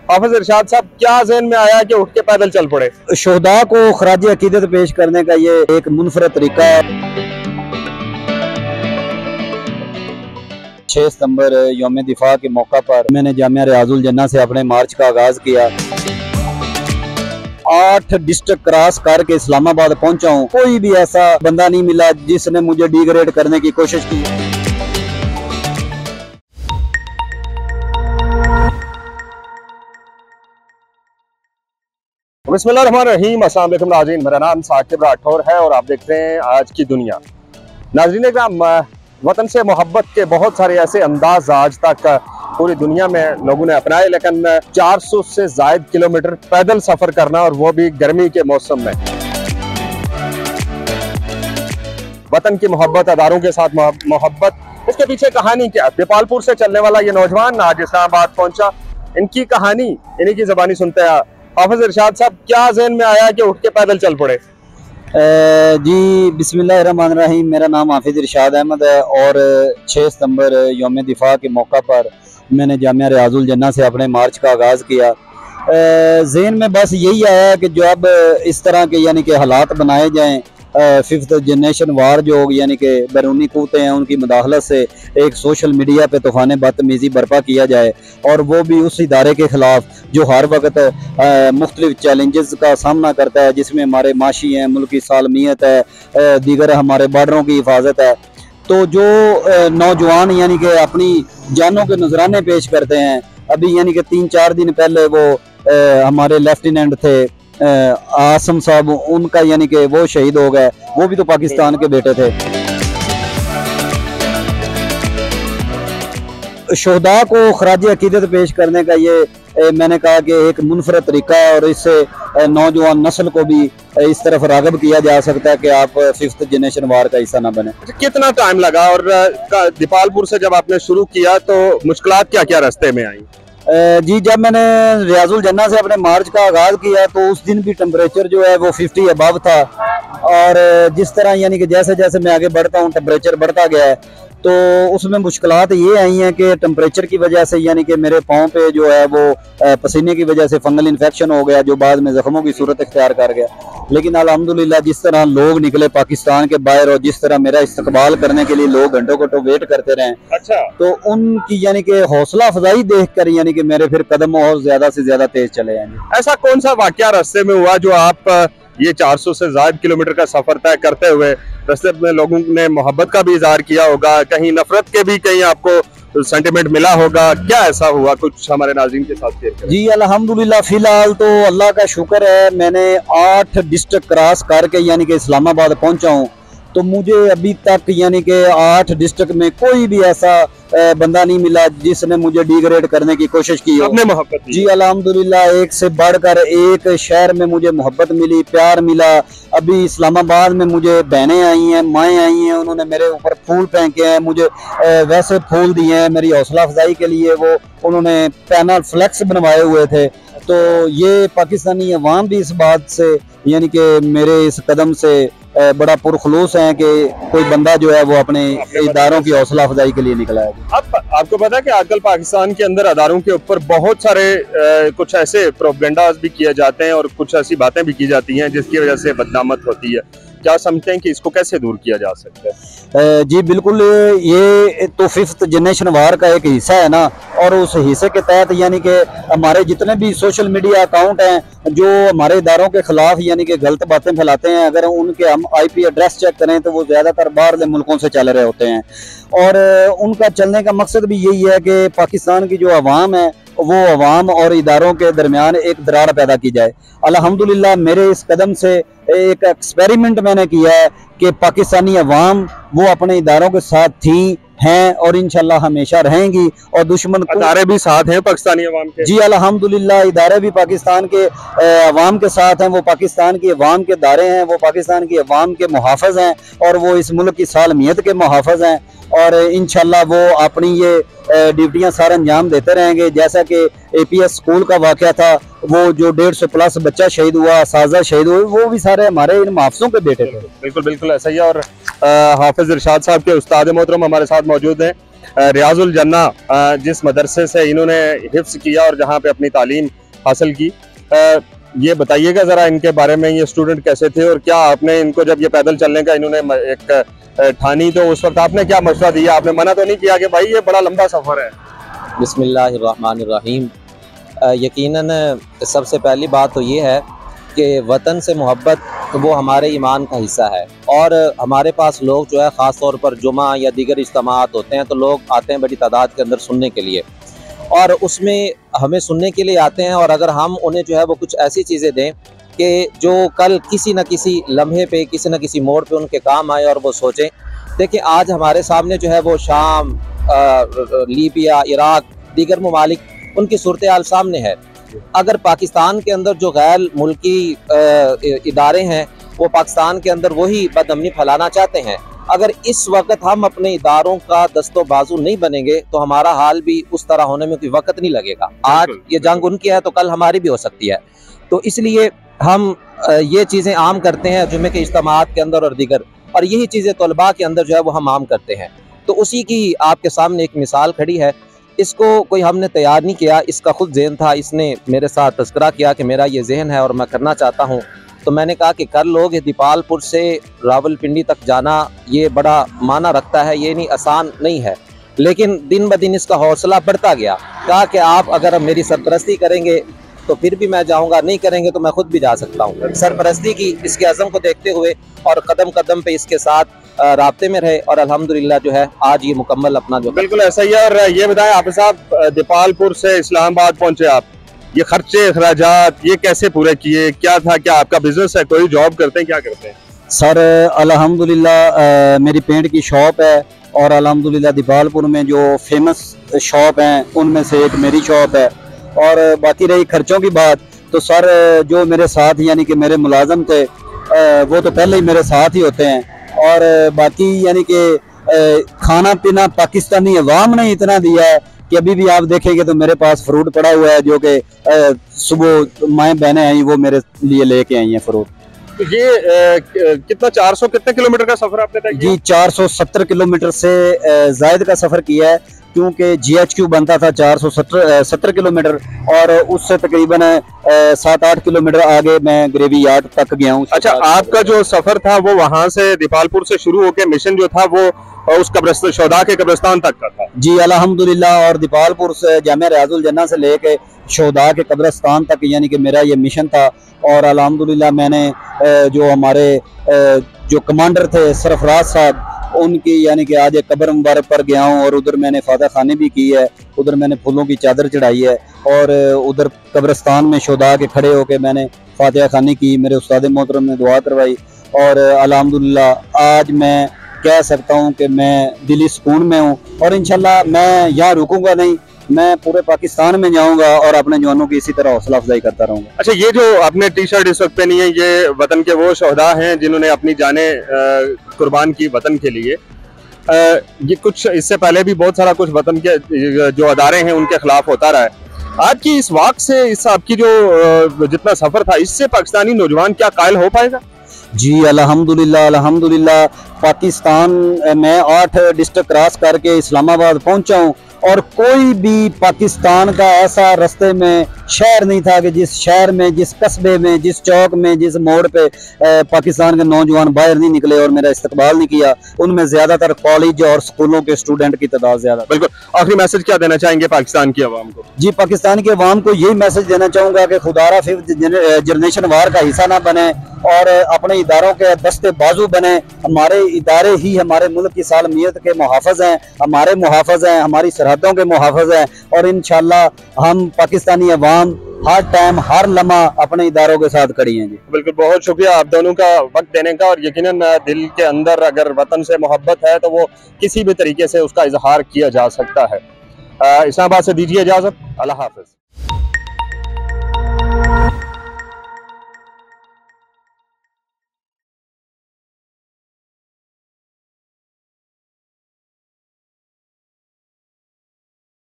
हाफिज इरशाद साहब, क्या ज़हन में आया कि उठ के पैदल चल पड़े? शोहदा को खराज अकीदत पेश करने का ये एक मुनफरद तरीका है। 6 सितंबर यौम दिफा के मौका पर मैंने जामिया रियाजुल जन्ना से अपने मार्च का आगाज किया। 8 डिस्ट्रिक्ट क्रॉस करके इस्लामाबाद पहुंचा हूँ। कोई भी ऐसा बंदा नहीं मिला जिसने मुझे डिग्रेड करने की कोशिश की। बिस्मिल्लाहिर्रहमानिर्रहीम, अस्सलाम वालेकुम नाज़रीन, मेरा नाम साकिब राठौर है और आप देख रहे हैं आज की दुनिया। नाज़रीन इकराम, वतन से मोहब्बत के बहुत सारे ऐसे अंदाज आज तक पूरी दुनिया में लोगों ने अपनाए, लेकिन 400 से ज़ायद किलोमीटर पैदल सफ़र करना, और वो भी गर्मी के मौसम में। वतन की मोहब्बत, अदारों के साथ मोहब्बत, इसके पीछे कहानी क्या? देपालपुर से चलने वाला ये नौजवान आज इस्लामाबाद पहुंचा। इनकी कहानी इन्हीं की ज़बानी सुनते हैं। हाफिज इरशाद साहब, क्या ज़हन में आया कि उठ के पैदल चल पड़े? जी बिस्मिल्लाहिर्रहमानिर्रहीम, मेरा नाम हाफिज इरशाद अहमद है और 6 सितंबर यौम दिफा के मौका पर मैंने जामिया रियाजुल जन्ना से अपने मार्च का आगाज़ किया। ज़हन में बस यही आया कि जो अब इस तरह के यानी कि हालात बनाए जाएँ, 5th जनरेशन वार जो यानी कि बैरूनी क़ुव्वतें हैं उनकी मुदाखलत से एक सोशल मीडिया पे तूफ़ान बदतमीज़ी बर्पा किया जाए, और वो भी उस इदारे के ख़िलाफ़ जो हर वक्त मुख्तलिफ चैलेंजेस का सामना करता है, जिसमें हमारे माशी हैं, मुल्क की सालमियत है, दीगर हमारे बॉर्डरों की हिफाजत है। तो जो नौजवान यानी कि अपनी जानों के नजराने पेश करते हैं, अभी यानी कि 3-4 दिन पहले वो हमारे लेफ्टिनेंट थे आसम साहब, उनका यानी कि वो शहीद हो गए। वो भी तो पाकिस्तान के बेटे थे। शोहदा को खराज अकीदत पेश करने का ये मैंने कहा कि एक मुनफरद तरीका है, और इससे नौजवान नस्ल को भी इस तरफ राग़िब किया जा सकता है कि आप 5th जनरेशन वार का हिस्सा ना बने। कितना टाइम लगा, और देपालपुर से जब आपने शुरू किया तो मुश्किलात क्या क्या रास्ते में आई? जी, जब मैंने रियाजुल जन्ना से अपने मार्च का आगाज़ किया तो उस दिन भी टेम्परेचर जो है वो 50 अबव था, और जिस तरह यानी कि जैसे जैसे मैं आगे बढ़ता हूँ टेम्परेचर बढ़ता गया है, तो उसमें मुश्किलात ये आई हैं कि टेम्परेचर की वजह से यानी कि मेरे पाँव पे जो है वो पसीने की वजह से फंगल इन्फेक्शन हो गया, जो बाद में ज़ख्मों की सूरत इख्तियार कर गया। लेकिन अल्हम्दुलिल्लाह जिस तरह लोग निकले पाकिस्तान के बाहर, और जिस तरह मेरा इस्तकबाल करने के लिए लोग घंटों घंटों वेट करते रहे, अच्छा, तो उनकी यानी कि हौसला अफजाई देख कर यानी कि मेरे फिर कदम और ज्यादा से ज्यादा तेज चले जाएंगे। ऐसा कौन सा वाकया रास्ते में हुआ जो आप ये 400 से ज़ायद किलोमीटर का सफर तय करते हुए रास्ते में लोगों ने मोहब्बत का भी इजहार किया होगा, कहीं नफरत के भी कहीं आपको सेंटिमेंट मिला होगा? क्या ऐसा हुआ, कुछ हमारे नाज़रीन के साथ शेयर करें। जी अल्हम्दुलिल्लाह, फिलहाल तो अल्लाह का शुक्र है, मैंने 8 डिस्ट्रिक्ट क्रॉस करके यानी कि इस्लामाबाद पहुंचा हूँ। तो मुझे अभी तक यानी कि 8 डिस्ट्रिक्ट में कोई भी ऐसा बंदा नहीं मिला जिसने मुझे डिग्रेड करने की कोशिश की हो। आपने मोहब्बत की? जी अल्हम्दुलिल्लाह, एक से बढ़कर एक शहर में मुझे मोहब्बत मिली, प्यार मिला। अभी इस्लामाबाद में मुझे बहनें आई हैं, माएँ आई हैं, उन्होंने मेरे ऊपर फूल फेंके हैं, मुझे वैसे फूल दिए हैं मेरी हौसला अफजाई के लिए। वो उन्होंने पैनल फ्लैक्स बनवाए हुए थे। तो ये पाकिस्तानी अवाम भी इस बात से यानी कि मेरे इस कदम से बड़ा पुरखलूस है कि कोई बंदा जो है वो अपने इदारों की हौसला अफजाई के लिए निकला है। अब आपको पता है कि आजकल पाकिस्तान के अंदर अदारों के ऊपर बहुत सारे कुछ ऐसे प्रोपेगेंडास भी किए जाते हैं और कुछ ऐसी बातें भी की जाती हैं जिसकी वजह से बदनामत होती है। क्या समझते हैं कि इसको कैसे दूर किया जा सकता है? जी बिल्कुल, ये तो 5th जनरेशन वार का एक हिस्सा है ना, और उस हिस्से के तहत यानी कि हमारे जितने भी सोशल मीडिया अकाउंट हैं जो हमारे इदारों के खिलाफ यानी कि गलत बातें फैलाते हैं, अगर उनके हम IP एड्रेस चेक करें तो वो ज़्यादातर बाहर मुल्कों से चल रहे होते हैं, और उनका चलने का मकसद भी यही है कि पाकिस्तान की जो अवाम है वो अवाम और इदारोों के दरमियान एक दरार पैदा की जाए। अल्हम्दुलिल्लाह मेरे इस कदम से एक एक्सपेरिमेंट मैंने किया है कि पाकिस्तानी अवाम वो अपने इदारों के साथ थी, हैं और इंशाल्लाह हमेशा रहेंगी, और दुश्मन इदारे भी साथ हैं पाकिस्तानी अवाम के? जी अल्हम्दुलिल्लाह, इदारे भी पाकिस्तान के अवाम के साथ हैं, वो पाकिस्तान की अवाम के दारे हैं, वो पाकिस्तान की अवाम के मुहाफ़िज़ हैं, और वो इस मुल्क की सालमियत के मुहाफ़िज़ हैं, और इंशाल्लाह वो अपनी ये ड्यूटियां सारा अंजाम देते रहेंगे। जैसा कि APS स्कूल का वाक़या था, वो जो 150+ बच्चा शहीद हुआ, साजा शहीद हुए, वो भी सारे हमारे इन मुहाफ़िज़ों के बेटे थे। बिल्कुल बिल्कुल ऐसा ही है। और हाफिज इरशाद साहब के उस्ताद मोहतरम हमारे साथ मौजूद हैं। रियाजुल जन्ना जिस मदरसे से इन्होंने हिफ्ज़ किया और जहाँ पे अपनी तालीम हासिल की, ये बताइएगा ज़रा इनके बारे में, ये स्टूडेंट कैसे थे और क्या आपने इनको, जब ये पैदल चलने का इन्होंने एक ठानी, तो उस वक्त आपने क्या मशवरा दिया? आपने मना तो नहीं किया कि भाई ये बड़ा लंबा सफ़र है? बिस्मिल्लाहिर्रहमानिर्रहीम। यकीनन सबसे पहली बात तो ये है कि वतन से मोहब्बत वो हमारे ईमान का हिस्सा है, और हमारे पास लोग जो है ख़ास तौर पर जुमा या दीगर इज्तिमात होते हैं तो लोग आते हैं बड़ी तादाद के अंदर सुनने के लिए, और उसमें हमें सुनने के लिए आते हैं। और अगर हम उन्हें जो है वो कुछ ऐसी चीज़ें दें कि जो कल किसी न किसी लम्हे पे, किसी न किसी मोड़ पे उनके काम आए और वो सोचें। देखिए, आज हमारे सामने जो है वो शाम, लीबिया, इराक, दीगर ममालिक, उनकी सूरत हाल सामने है। अगर पाकिस्तान के अंदर जो गैर मुल्की इदारे हैं वो पाकिस्तान के अंदर वही बदअमनी फैलाना चाहते हैं, अगर इस वक्त हम अपने इदारों का दस्तो बाजू नहीं बनेंगे तो हमारा हाल भी उस तरह होने में कोई वक्त नहीं लगेगा। आज ये जंग उनकी है तो कल हमारी भी हो सकती है। तो इसलिए हम ये चीज़ें आम करते हैं जुमे के इज्तिमात के अंदर और दीगर, और यही चीज़ें तलबा के अंदर जो है वो हम आम करते हैं। तो उसी की आपके सामने एक मिसाल खड़ी है। इसको कोई हमने तैयार नहीं किया, इसका खुद जहन था, इसने मेरे साथ तज़किरा किया कि मेरा ये जहन है और मैं करना चाहता हूँ। तो मैंने कहा कि कर लो। कि दीपालपुर से रावलपिंडी तक जाना ये बड़ा माना रखता है, ये नहीं, आसान नहीं है, लेकिन दिन ब दिन इसका हौसला बढ़ता गया। कहा कि आप अगर मेरी सरपरस्ती करेंगे तो फिर भी मैं जाऊंगा, नहीं करेंगे तो मैं खुद भी जा सकता हूँ। सरपरस्ती की इसके अज़म को देखते हुए और कदम कदम पे इसके साथ राब्ते में रहे, और अल्हम्दुलिल्लाह जो है आज ये मुकम्मल अपना जो। बिल्कुल ऐसा ही है। और ये बताएं आप साहब, दीपालपुर से इस्लामाबाद पहुंचे आप, ये खर्चे अखराजात ये कैसे पूरे किए? क्या था, क्या आपका बिजनेस है, कोई जॉब करते हैं, क्या करते हैं? सर अल्हम्दुलिल्लाह मेरी पेंट की शॉप है, और अल्हम्दुलिल्लाह दीपालपुर में जो फेमस शॉप हैं उनमें से एक मेरी शॉप है। और बाकी रही खर्चों की बात, तो सर जो मेरे साथ यानी कि मेरे मुलाजम थे वो तो पहले ही मेरे साथ ही होते हैं, और बाकी यानी कि खाना पीना पाकिस्तानी अवाम ने इतना दिया है कि अभी भी आप देखेंगे तो मेरे पास फ्रूट पड़ा हुआ है, जो कि सुबह माएँ बहनें आई वो मेरे लिए लेके आई हैं फ्रूट। तो ये कितना 400 कितने किलोमीटर का सफर आपने तय किया? जी 470 किलोमीटर से जायद का सफर किया है, क्योंकि GHQ बनता था 470 किलोमीटर, और उससे तकरीबन 7-8 किलोमीटर आगे मैं ग्रेवी यार्ड तक गया हूँ। अच्छा, आपका जो सफर था वो वहाँ से दीपालपुर से शुरू होकर मिशन जो था वो उस कब्रिस्तान, शोदा के कब्रिस्तान तक का था? जी अल्हम्दुलिल्लाह। और दीपालपुर से जामिया रियाजुल जन्ना से लेके शोदा के कब्रिस्तान तक यानी कि मेरा ये मिशन था। और अल्हम्दुलिल्लाह मैंने जो हमारे जो कमांडर थे सरफराज साहब, उनकी यानी कि आज एक कब्र मुबारक पर गया हूँ, और उधर मैंने फातह खानी भी की है, उधर मैंने फूलों की चादर चढ़ाई है, और उधर कब्रिस्तान में शोदा के खड़े होकर मैंने फातह खानी की, मेरे उस्ताद मोहतरम ने दुआ करवाई। और अल्हम्दुलिल्लाह आज मैं कह सकता हूँ कि मैं दिली सुकून में हूँ, और इंशाल्लाह मैं यहाँ रुकूंगा नहीं, मैं पूरे पाकिस्तान में जाऊंगा और अपने जवानों की इसी तरह हौसला अफजाई करता रहूंगा। अच्छा, ये जो आपने टी शर्ट इस वक्त पहनी है, ये वतन के वो शहदा हैं जिन्होंने अपनी जानें कुर्बान की वतन के लिए। ये कुछ इससे पहले भी बहुत सारा कुछ वतन के जो अदारे हैं उनके खिलाफ होता रहा है। आपकी इस वाक़ से, इस आपकी जो जितना सफर था, इससे पाकिस्तानी नौजवान क्या कायल हो पाएगा? जी अल्हम्दुलिल्लाह अल्हम्दुलिल्लाह। पाकिस्तान में 8 डिस्ट्रिक्ट क्रॉस करके इस्लामाबाद पहुंचा हूँ, और कोई भी पाकिस्तान का ऐसा रास्ते में शहर नहीं था कि जिस शहर में, जिस कस्बे में, जिस चौक में, जिस मोड़ पे पाकिस्तान के नौजवान बाहर नहीं निकले और मेरा इस्तकबाल नहीं किया। उनमें ज्यादातर कॉलेज और स्कूलों के स्टूडेंट की तादाद ज्यादा। बिल्कुल। आखिरी मैसेज क्या देना चाहेंगे पाकिस्तान की आवाम को? जी पाकिस्तान की आवाम को यही मैसेज देना चाहूँगा कि खुदारा फिफ्थ जनरेशन वार का हिस्सा ना बने और अपने इदारों के दस्ते बाजू बने। हमारे इदारे ही हमारे मुल्क की सालमियत के मुहाफ़िज़ हैं, हमारे मुहाफ़िज़ हैं, हमारी सरहदों के मुहाफ़िज़ हैं, और इंशाअल्लाह हम पाकिस्तानी अवाम हर टाइम हर लम्हा अपने इदारों के साथ खड़ी हैं। जी बिल्कुल, बहुत शुक्रिया आप दोनों का वक्त देने का। और यकीनन दिल के अंदर अगर वतन से मोहब्बत है तो वो किसी भी तरीके से उसका इजहार किया जा सकता है। इस्लामाबाद से दीजिए इजाज़त। अल्लाह हाफ़िज़।